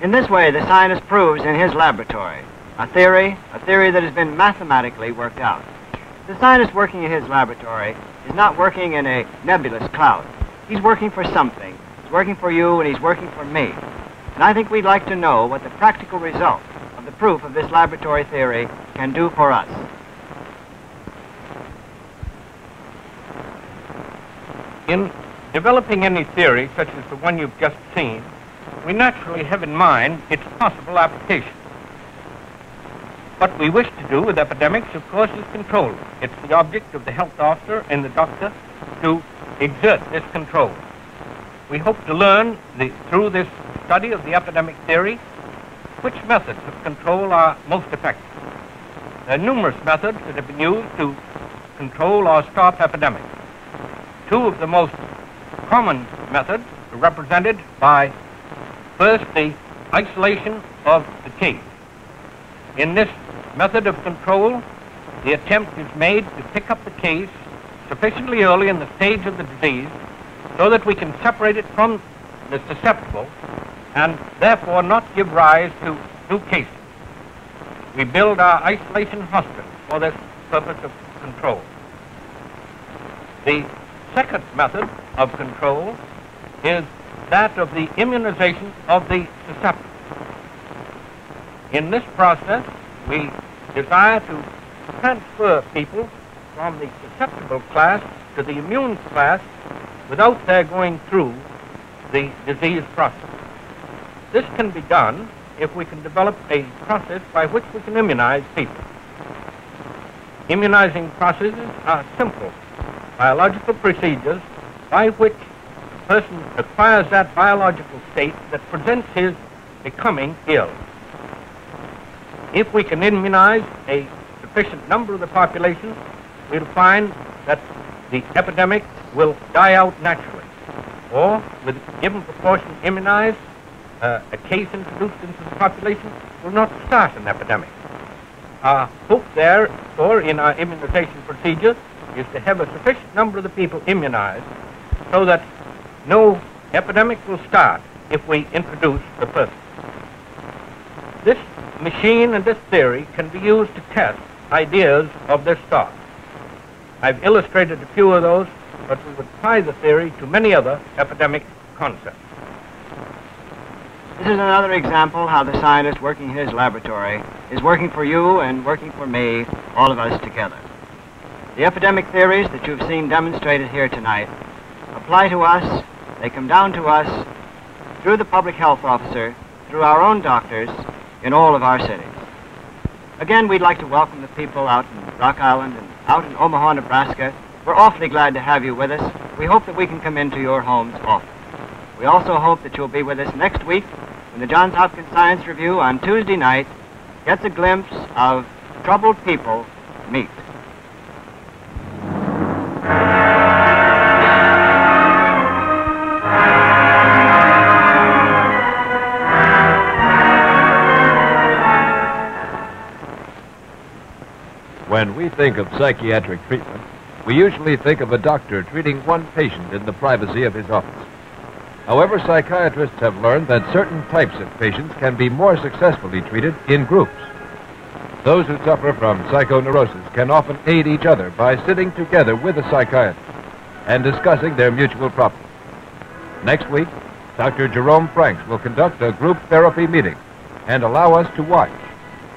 In this way, the scientist proves in his laboratory a theory that has been mathematically worked out. The scientist working in his laboratory is not working in a nebulous cloud. He's working for something. He's working for you, and he's working for me. And I think we'd like to know what the practical result of the proof of this laboratory theory can do for us. In developing any theory, such as the one you've just seen, we naturally have in mind its possible application. What we wish to do with epidemics, of course, is control them. It's the object of the health officer and the doctor to exert this control. We hope to learn, through this study of the epidemic theory, which methods of control are most effective. There are numerous methods that have been used to control or stop epidemics. Two of the most common methods are represented by, first, the isolation of the case. In this method of control, the attempt is made to pick up the case sufficiently early in the stage of the disease so that we can separate it from the susceptible and therefore not give rise to new cases. We build our isolation hospitals for this purpose of control. The second method of control is that of the immunization of the susceptible. In this process, we desire to transfer people from the susceptible class to the immune class without their going through the disease process. This can be done if we can develop a process by which we can immunize people. Immunizing processes are simple biological procedures by which a person acquires that biological state that prevents his becoming ill. If we can immunize a sufficient number of the population, we'll find that the epidemic will die out naturally. Or, with a given proportion immunized, a case introduced into the population will not start an epidemic. Our hope therefore in our immunization procedure is to have a sufficient number of the people immunized so that no epidemic will start if we introduce the person. This machine and this theory can be used to test ideas of this sort. I've illustrated a few of those, but we would apply the theory to many other epidemic concepts. This is another example how the scientist working in his laboratory is working for you and working for me, all of us together. The epidemic theories that you've seen demonstrated here tonight apply to us. They come down to us through the public health officer, through our own doctors in all of our cities. Again, we'd like to welcome the people out in Rock Island and out in Omaha, Nebraska. We're awfully glad to have you with us. We hope that we can come into your homes often. We also hope that you'll be with us next week when the Johns Hopkins Science Review on Tuesday night gets a glimpse of troubled people meet. When we think of psychiatric treatment, we usually think of a doctor treating one patient in the privacy of his office. However, psychiatrists have learned that certain types of patients can be more successfully treated in groups. Those who suffer from psychoneurosis can often aid each other by sitting together with a psychiatrist and discussing their mutual problems. Next week, Dr. Jerome Franks will conduct a group therapy meeting and allow us to watch,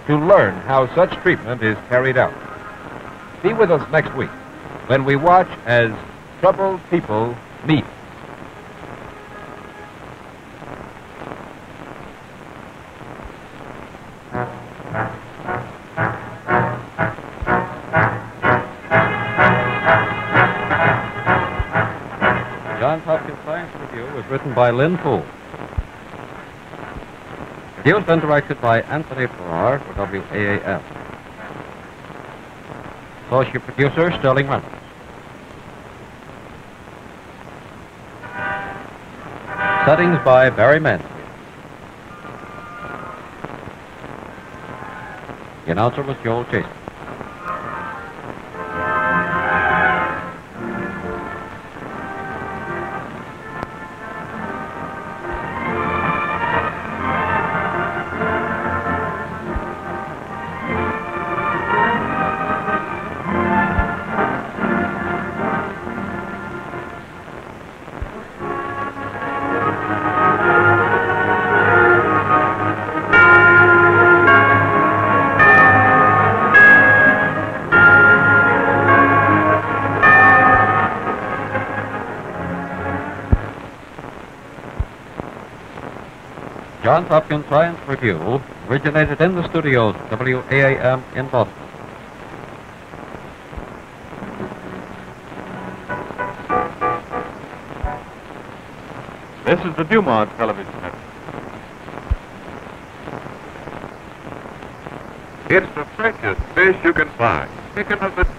to learn how such treatment is carried out. Be with us next week when we watch as troubled people meet. Johns Hopkins Science Review was written by Lynn Poole. Produced and directed by Anthony Farrar for WAAF. Associate producer Sterling Reynolds. Settings by Barry Mansfield. The announcer was Joel Chaser. Johns Hopkins Science Review originated in the studios of WAAM in Boston. This is the Dumont Television Network. It's the freshest fish you can find. Chicken of the